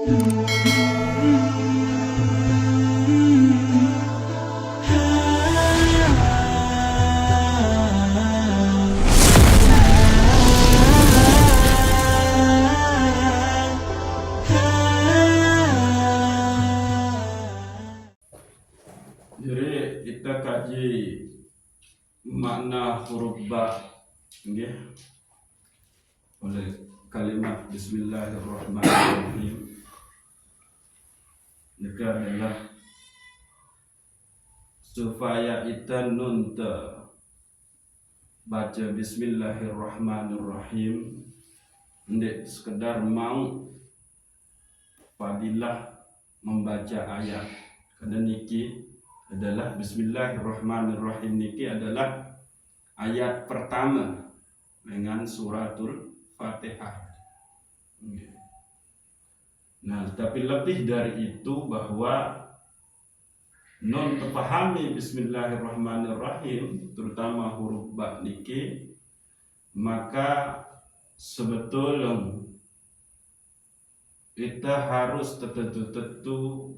Jadi kita kaji makna huruf ba nggih oleh kalimat Bismillahirrahmanirrahim. Itu adalah supaya kita nun baca Bismillahirrahmanirrahim ndek sekedar mau fadilah membaca ayat. Karena niki adalah Bismillahirrahmanirrahim niki adalah ayat pertama dengan suratul Fatihah. Nah, tapi lebih dari itu bahwa non terpahami Bismillahirrahmanirrahim, terutama huruf ba niki, maka sebetulnya kita harus tentu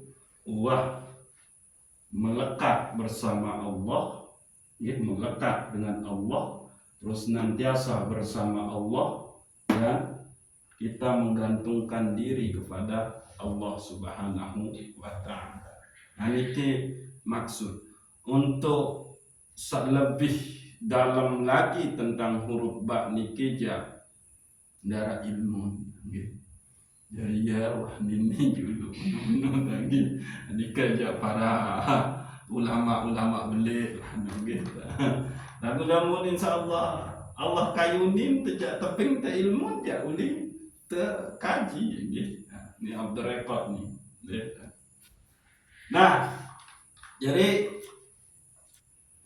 melekat bersama Allah, ya, melekat dengan Allah, terus nantiasa bersama Allah, dan kita menggantungkan diri kepada Allah Subhanahu wa Ta'ala. Nah, ini maksud. Untuk lebih dalam lagi tentang huruf ba niki darah ilmu, gitu. Jadi ya wah ini dulu lagi dikajak para ulama beli gitu. Lagu lamun insyaallah Allah kayunin tejak teping te ilmu ja uli te kaji gitu. Ini Abdul Rekod nih. Nah, jadi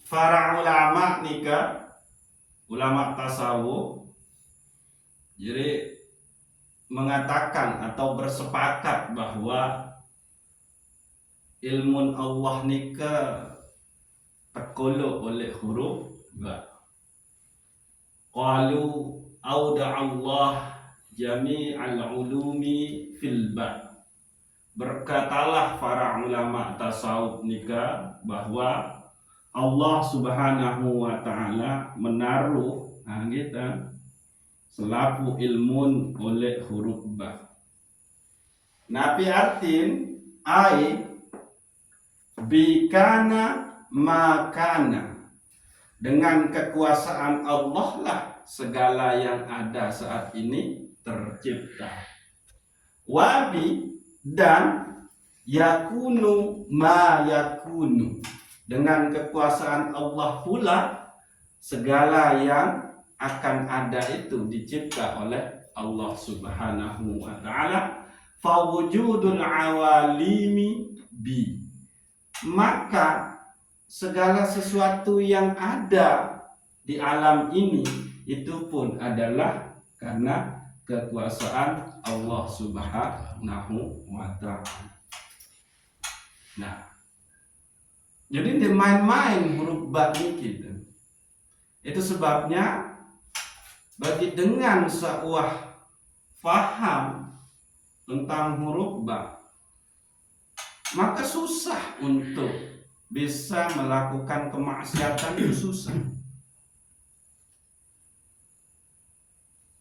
para ulama nikah, ulama tasawuf, jadi mengatakan atau bersepakat bahwa ilmu Allah nikah terkolo oleh huruf ba. Qalu auda Allah jami'al ulumi fil ba. Berkatalah para ulama tasawuf nikah bahwa Allah Subhanahu wa Ta'ala menaruh selaku ilmun oleh huruf ba. Nabi artin ai bikana makana, dengan kekuasaan Allah lah segala yang ada saat ini tercipta. Wabi, dan yakunu ma yakunu, dengan kekuasaan Allah pula segala yang akan ada itu dicipta oleh Allah Subhanahu wa Ta'ala. Fawujudul awalimi bi, maka segala sesuatu yang ada di alam ini itu pun adalah karena kekuasaan Allah Subhanahu wa Ta'ala. Nah, jadi dia main-main huruf ba kita. Itu sebabnya bagi dengan sebuah faham tentang huruf ba, maka susah untuk bisa melakukan kemaksiatan, itu susah.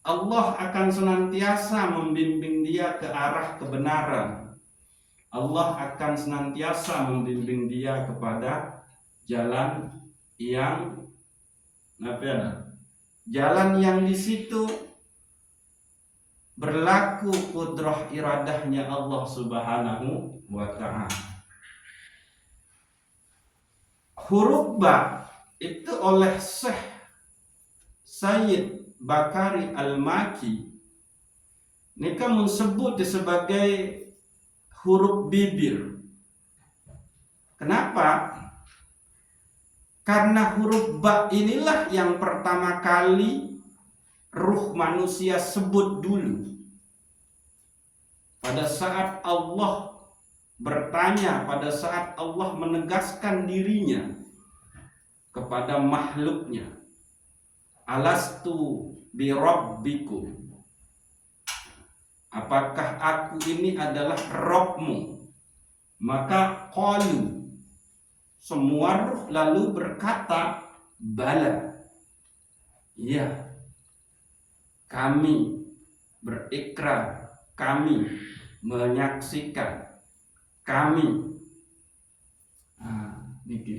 Allah akan senantiasa membimbing dia ke arah kebenaran. Allah akan senantiasa membimbing dia kepada jalan yang jalan yang di situ berlaku kudrah iradahnya Allah Subhanahu wa Ta'ala. Huruf ba itu oleh Syekh Sayyid Bakari Al-Maki mereka menyebut sebagai huruf bibir. Kenapa? Karena huruf ba inilah yang pertama kali ruh manusia sebut dulu. Pada saat Allah bertanya, pada saat Allah menegaskan dirinya kepada makhluknya, alastu bi rabbikum, apakah aku ini adalah Rabbmu? Maka qalu, semua ruh lalu berkata, bala, ya, kami berikrar, kami menyaksikan, kami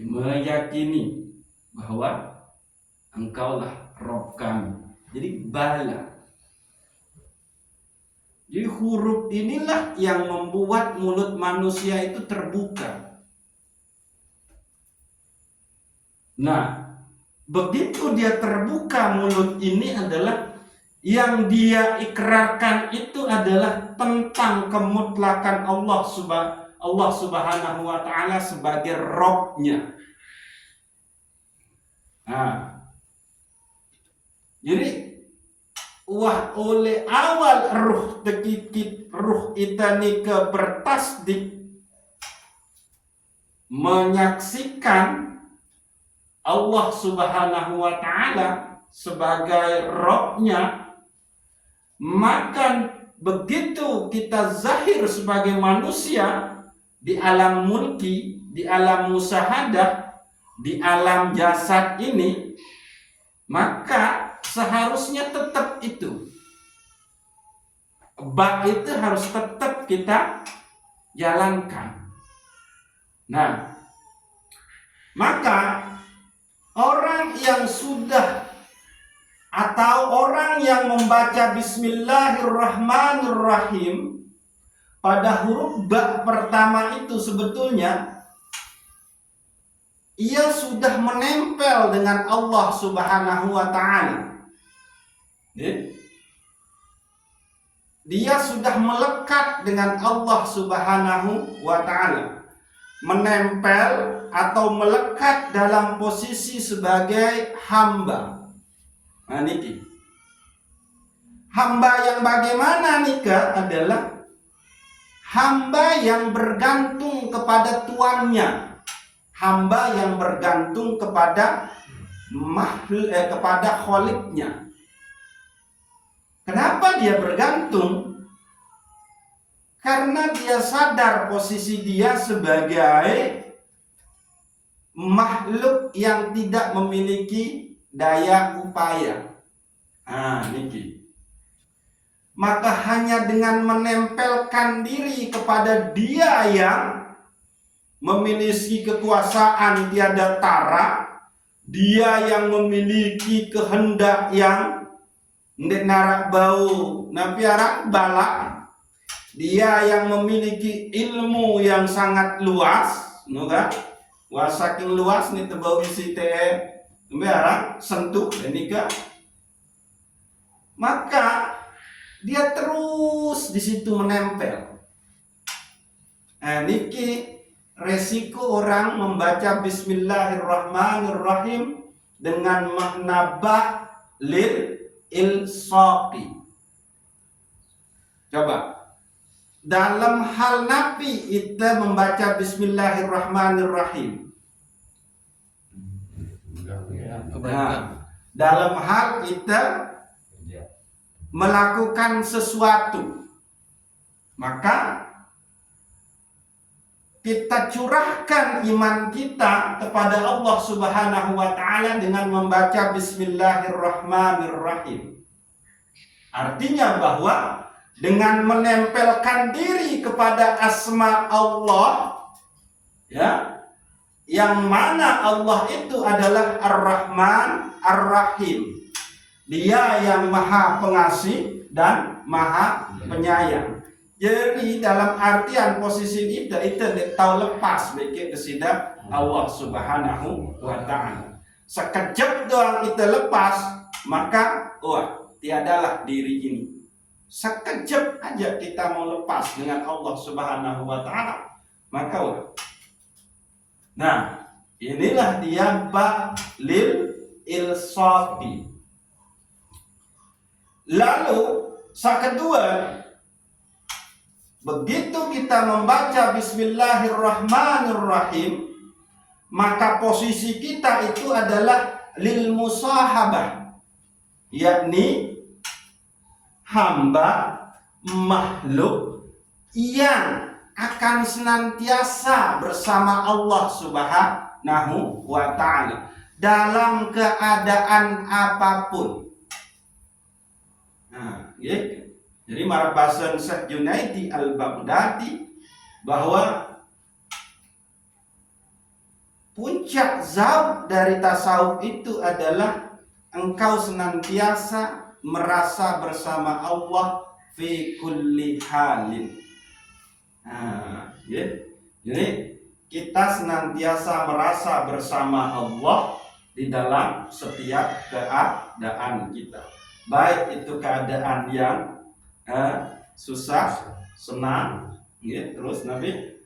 meyakini bahwa engkaulah Rabb kami. Jadi bala. Jadi huruf inilah yang membuat mulut manusia itu terbuka. Nah, begitu dia terbuka mulut ini adalah yang dia ikrarkan itu adalah tentang kemutlakan Allah Subhanahu wa taala sebagai Rabb-nya. Nah, jadi oleh awal ruh tekikit ruh itani ke bertasdik menyaksikan Allah Subhanahu wa taala sebagai Rabb-nya, maka begitu kita zahir sebagai manusia di alam mulki, di alam musyahadah, di alam jasad ini, maka seharusnya tetap itu. Bab itu harus tetap kita jalankan. Nah, maka orang yang sudah atau orang yang membaca Bismillahirrahmanirrahim pada huruf ba pertama itu sebetulnya ia sudah menempel dengan Allah Subhanahu wa taala. Dia sudah melekat dengan Allah Subhanahu wa taala. Menempel atau melekat dalam posisi sebagai hamba. Nah, niki. Hamba yang bagaimana nika adalah hamba yang bergantung kepada tuannya. Hamba yang bergantung kepada kepada kholiknya. Kenapa dia bergantung? Karena dia sadar posisi dia sebagai makhluk yang tidak memiliki daya upaya. Niki. Maka hanya dengan menempelkan diri kepada dia yang memiliki kekuasaan tiada tara, dia yang memiliki kehendak yang ndek narak bau napiarak balak, dia yang memiliki ilmu yang sangat luas, nuga, saking luas nih tebau isi teh, napiarak sentuh nika, maka dia terus di situ menempel. Niki resiko orang membaca Bismillahirrahmanirrahim dengan makna ba lil ilsaqi. Coba dalam hal Nabi itu membaca Bismillahirrahmanirrahim. Nah, dalam hal kita melakukan sesuatu, maka kita curahkan iman kita kepada Allah Subhanahu wa taala dengan membaca Bismillahirrahmanirrahim. Artinya bahwa dengan menempelkan diri kepada asma Allah, ya, yang mana Allah itu adalah Ar-Rahman Ar-Rahim. Dia yang maha pengasih dan maha penyayang. Jadi dalam artian posisi itu tahu lepas baik kesida Allah Subhanahu wa taala. Sekejap doang itu lepas, maka tiadalah diri ini. Sekejap aja kita mau lepas dengan Allah Subhanahu wa taala, maka nah, inilah dia ba'lil ilsaqi. Lalu kedua, begitu kita membaca Bismillahirrahmanirrahim, maka posisi kita itu adalah lil musahabah, yakni hamba makhluk yang akan senantiasa bersama Allah Subhanahu wa ta'ala dalam keadaan apapun. Nah, ya. Jadi marabasan Syekh Junaidi al-Baghdadi bahwa puncak zaud dari tasawuf itu adalah engkau senantiasa merasa bersama Allah fi kulli halin. Nah, ya. Jadi kita senantiasa merasa bersama Allah di dalam setiap keadaan kita. Baik itu keadaan yang susah, senang, ya, terus Nabi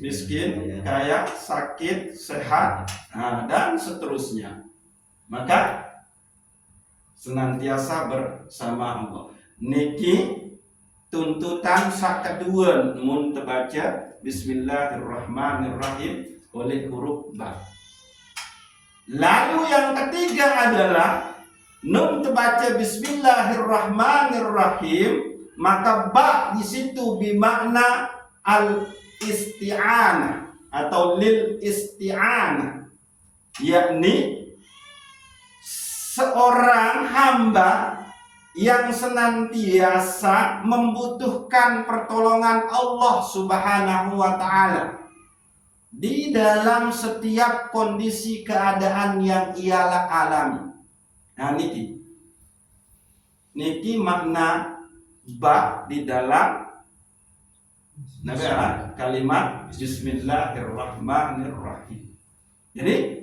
miskin, kaya, sakit, sehat, dan seterusnya. Maka senantiasa bersama Allah. Niki tuntutan sak kedua mun terbaca Bismillahirrahmanirrahim oleh huruf ba. Lalu yang ketiga adalah nun terbaca Bismillahirrahmanirrahim, maka ba di situ bermakna al isti'anah atau lil isti'anah, yakni seorang hamba yang senantiasa membutuhkan pertolongan Allah Subhanahu wa ta'ala di dalam setiap kondisi keadaan yang ialah alami. Nah, niki makna ba di dalam kalimat Bismillahirrahmanirrahim. Jadi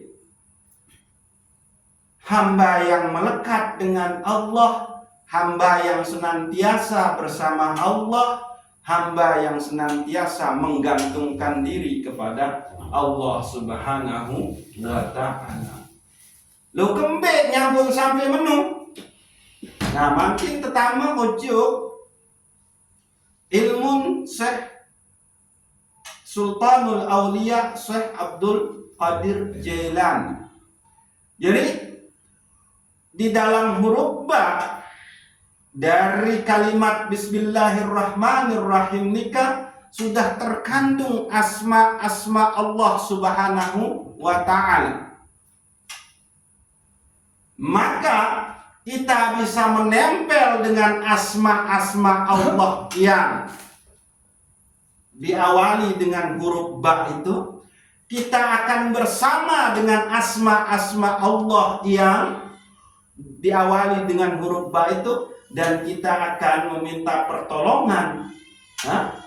hamba yang melekat dengan Allah, hamba yang senantiasa bersama Allah, hamba yang senantiasa menggantungkan diri kepada Allah Subhanahu wa ta'ala. Lu kembek nyambung sampai menu. Nah, makin pertama ujuk ilmu Syekh Sultanul Aulia Syekh Abdul Qadir Jailani. Jadi di dalam huruf ba dari kalimat Bismillahirrahmanirrahim nikah sudah terkandung asma-asma Allah Subhanahu wa ta'ala. Maka kita bisa menempel dengan asma-asma Allah yang diawali dengan huruf ba itu. Kita akan bersama dengan asma-asma Allah yang diawali dengan huruf ba itu, dan kita akan meminta pertolongan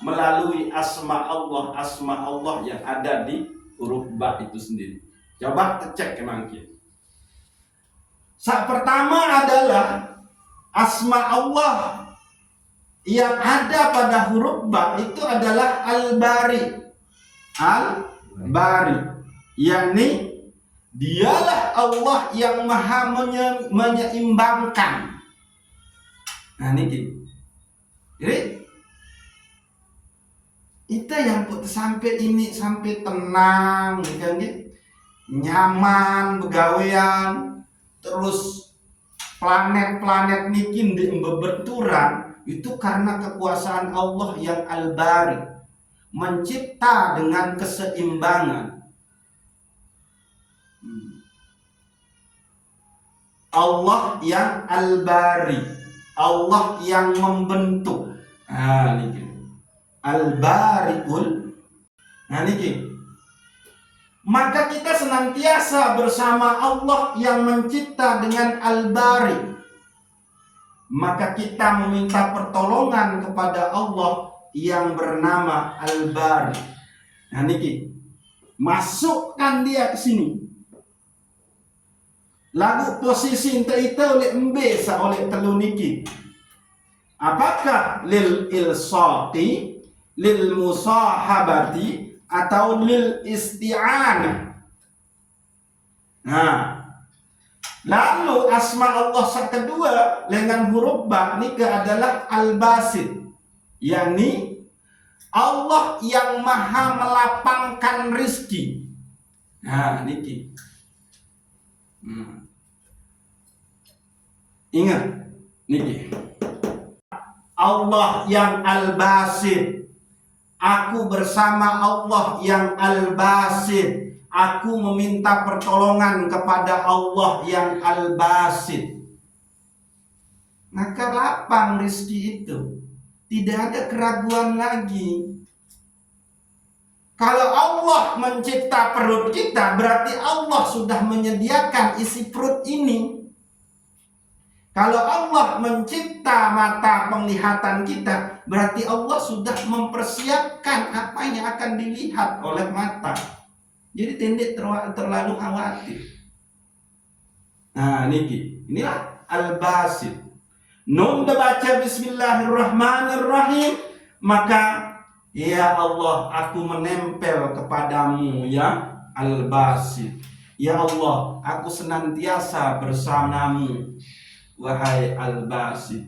melalui asma Allah yang ada di huruf ba itu sendiri. Coba cek emangkin. Yang pertama adalah asma Allah yang ada pada huruf ba itu adalah Al-Bari. Al-Bari, yakni dialah Allah yang maha menyeimbangkan. Nah, ini jadi kita yang sampai ini sampai tenang, kan, nyaman begawean, terus planet-planet nikin bebenturan itu karena kekuasaan Allah yang Al-Bari, mencipta dengan keseimbangan. Allah yang Al-Bari, Allah yang membentuk. Nah, niki Al-Bari'ul. Nah, niki. Maka kita senantiasa bersama Allah yang mencipta dengan Al-Bari. Maka kita meminta pertolongan kepada Allah yang bernama Al-Bari. Nah, niki. Masukkan dia ke sini. Lagu posisi itu oleh mbesa oleh telu niki. Apakah lil ilsaqi, lil musahabati, atau lil isti'anah? Nah, lalu asma Allah yang kedua dengan huruf ba nika adalah Al-Basit, yakni Allah yang maha melapangkan rizki. Nah, niki. Ingat niki. Allah yang Al-Basit. Aku bersama Allah yang Al-Basit. Aku meminta pertolongan kepada Allah yang Al-Basit. Maka lapang rizki itu. Tidak ada keraguan lagi. Kalau Allah mencipta perut kita, berarti Allah sudah menyediakan isi perut ini. Kalau Allah mencipta mata penglihatan kita, berarti Allah sudah mempersiapkan apa yang akan dilihat oleh mata. Jadi tidak terlalu khawatir. Nah, inilah Al-Basit. Nun baca Bismillahirrahmanirrahim, maka ya Allah, aku menempel kepadamu ya Al-Basit. Ya Allah, aku senantiasa bersamamu wahai Al-Basit.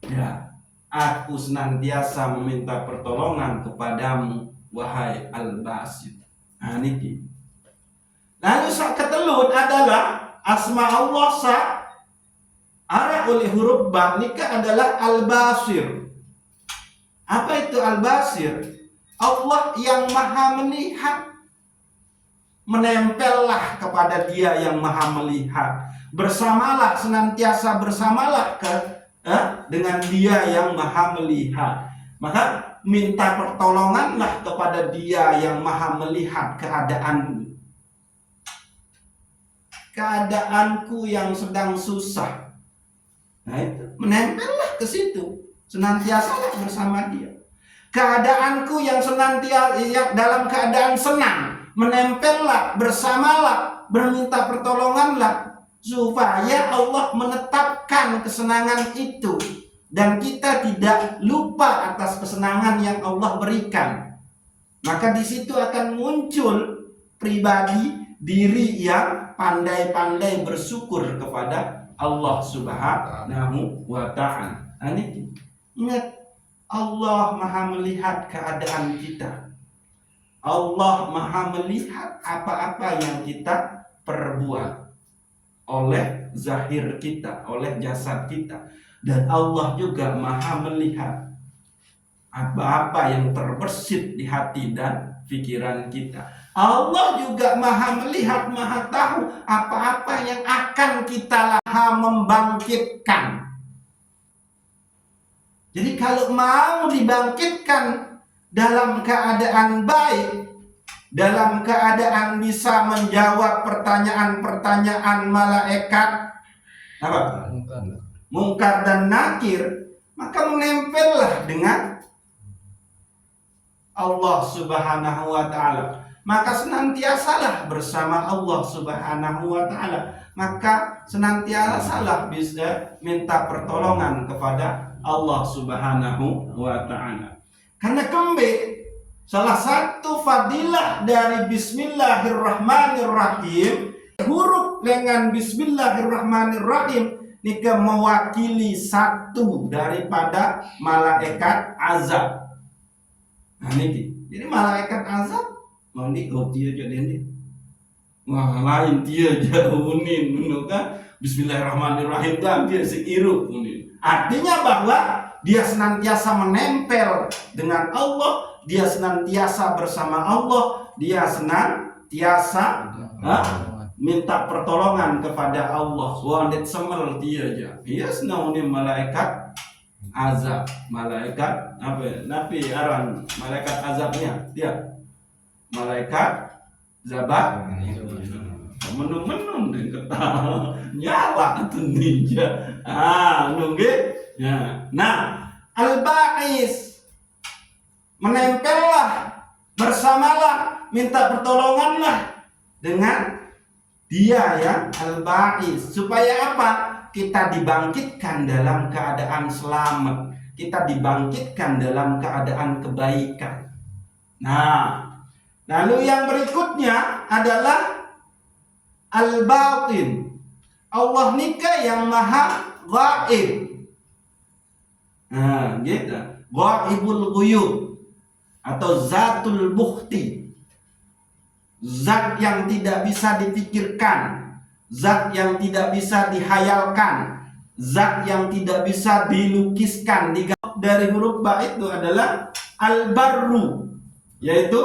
Ya, aku senantiasa meminta pertolongan kepadamu wahai Al-Basit. Nah, niki. Lalu ketelut adalah asma Allah arah oleh huruf ba, nika adalah Al-Basir. Apa itu Al-Basir? Allah yang maha melihat. Menempellah kepada Dia yang maha melihat. Bersamalah, senantiasa bersamalah dengan Dia yang maha melihat. Maka minta pertolonganlah kepada Dia yang maha melihat keadaanmu. Keadaanku yang sedang susah. Nah itu, menempellah ke situ. Senantiasa bersama Dia. Keadaanku yang senantiasa dalam keadaan senang. Menempellah, bersamalah, berminta pertolonganlah. Supaya Allah menetapkan kesenangan itu. Dan kita tidak lupa atas kesenangan yang Allah berikan. Maka di situ akan muncul pribadi diri yang pandai-pandai bersyukur kepada Allah Subhanahu wa Ta'ala. Ingat, Allah maha melihat keadaan kita. Allah maha melihat apa-apa yang kita perbuat oleh zahir kita, oleh jasad kita. Dan Allah juga maha melihat apa-apa yang terbersit di hati dan pikiran kita. Allah juga maha melihat, maha tahu apa-apa yang akan kita membangkitkan. Jadi kalau mau dibangkitkan dalam keadaan baik, dalam keadaan bisa menjawab pertanyaan-pertanyaan malaikat apa? Mungkar dan nakir, maka menempellah dengan Allah Subhanahu wa Ta'ala. Maka senantiasalah bersama Allah Subhanahu wa Ta'ala. Maka senantiasalah bisa minta pertolongan kepada Allah Subhanahu wa Ta'ala. Karena salah satu fadilah dari Bismillahirrahmanirrahim, huruf dengan Bismillahirrahmanirrahim nika mewakili satu daripada malaikat azab. Nah niki, jadi malaikat azab mau dia jadi ini. Wah lain dia jauhin kan Bismillahirrahmanirrahim kan dia seirup ini. Artinya bahwa dia senantiasa menempel dengan Allah. Dia senantiasa bersama Allah. Dia senantiasa minta pertolongan kepada Allah. Wanit semel dia aja. Dia senang ni malaikat azab. Malaikat apa? Nabi aran malaikat azabnya. Dia malaikat zabat. Menung-menung dia kata nyala tu ninja. Nunggu. Nah, Al-Ba'is menempellah, bersamalah, minta pertolonganlah dengan Dia yang Al-Ba'is. Supaya apa? Kita dibangkitkan dalam keadaan selamat. Kita dibangkitkan dalam keadaan kebaikan. Nah, lalu yang berikutnya adalah Al-Batin. Allah nikah yang maha ghaib. Nah, gitu. Ghaibul ghuyub atau zatul bukhti. Zat yang tidak bisa dipikirkan, zat yang tidak bisa dihayalkan, zat yang tidak bisa dilukiskan. dari huruf ba itu adalah al-barru, yaitu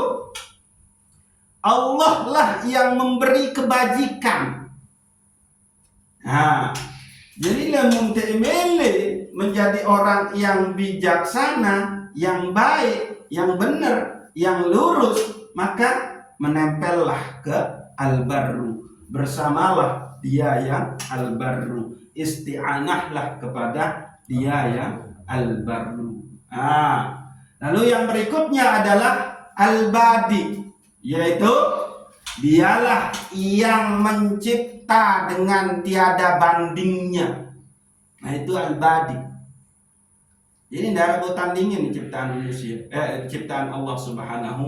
Allah lah yang memberi kebajikan. Nah, jadi lamun te'mele menjadi orang yang bijaksana, yang baik, yang benar, yang lurus, maka menempellah ke al-barru. Bersamalah dia yang al-barru. Isti'anahlah kepada dia yang al-barru. Lalu yang berikutnya adalah al-badi, yaitu dialah yang mencipta dengan tiada bandingnya. Nah, itu al-badi. Jadi tidak ada tandingin ciptaan manusia, ciptaan Allah Subhanahu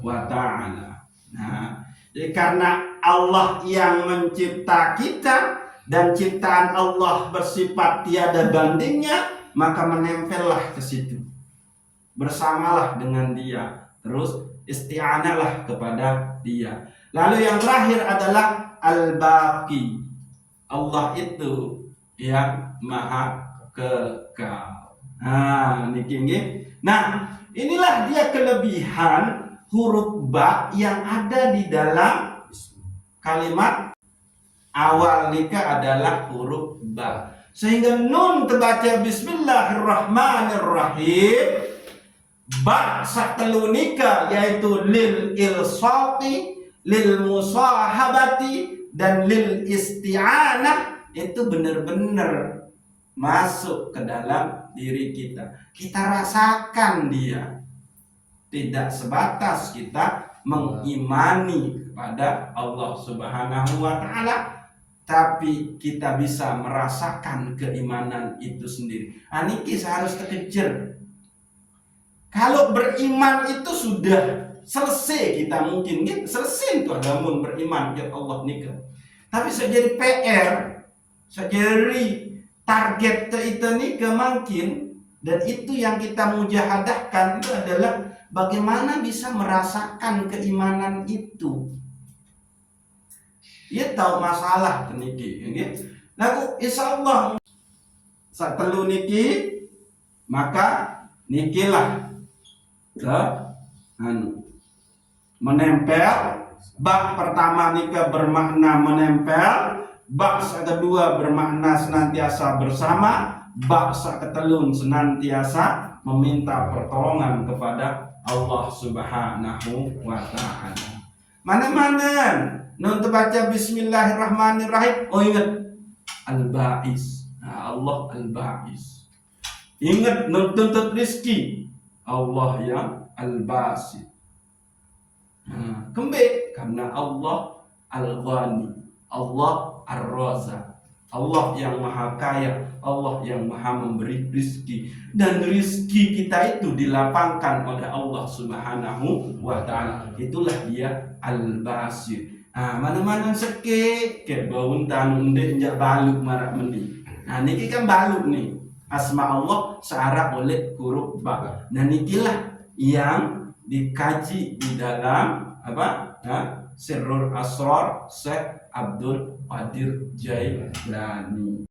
wa ta'ala. Nah, jadi karena Allah yang mencipta kita dan ciptaan Allah bersifat tiada bandingnya, maka menempellah ke situ. Bersamalah dengan dia, terus isti'anahlah kepada dia. Lalu yang terakhir adalah al-baqi. Allah itu yang maha kekal. Nah, inilah dia kelebihan huruf ba yang ada di dalam kalimat awal nikah adalah huruf ba. Sehingga nun terbaca bismillahirrahmanirrahim. Ba satelu nikah yaitu lil ilsaqi, lil musahabati, dan lil isti'anah, itu benar-benar masuk ke dalam diri kita. Kita rasakan dia. Tidak sebatas kita mengimani kepada Allah Subhanahu wa ta'ala, tapi kita bisa merasakan keimanan itu sendiri. Niki harus terkejar. Kalau beriman itu sudah selesai, kita mungkin selesai itu namun beriman ya Allah nikah. Tapi saya jadi PR, saya jadi target itu nikah mungkin, dan itu yang kita mujahadahkan itu adalah bagaimana bisa merasakan keimanan itu. Dia tahu masalah niki, lalu insya Allah setelah niki maka nikilah ke menempel. Bak pertama nikah bermakna menempel, bak kedua bermakna senantiasa bersama, bak ketelun senantiasa meminta pertolongan kepada Allah Subhanahu wa ta'ala. Mana-mana nun terbaca bismillahirrahmanirrahim. Oh, ingat al-ba'is. Allah al-ba'is. Ingat nun tuntut rizki, Allah yang al-basit. Kembali karena Allah al-ghani, Allah ar-razaq, Allah yang maha kaya, Allah yang maha memberi rizki. Dan rizki kita itu dilapangkan oleh Allah Subhanahu wa ta'ala. Itulah dia al-basir. Mana-mana seke ke baun tanu ndek njak baluk marak mendi. Niki kan baluk nih. Asma Allah searah oleh huruf ba. Nah, nikilah yang dikaji di dalam Sirrul Asrar Syekh Abdul Qadir Jailani.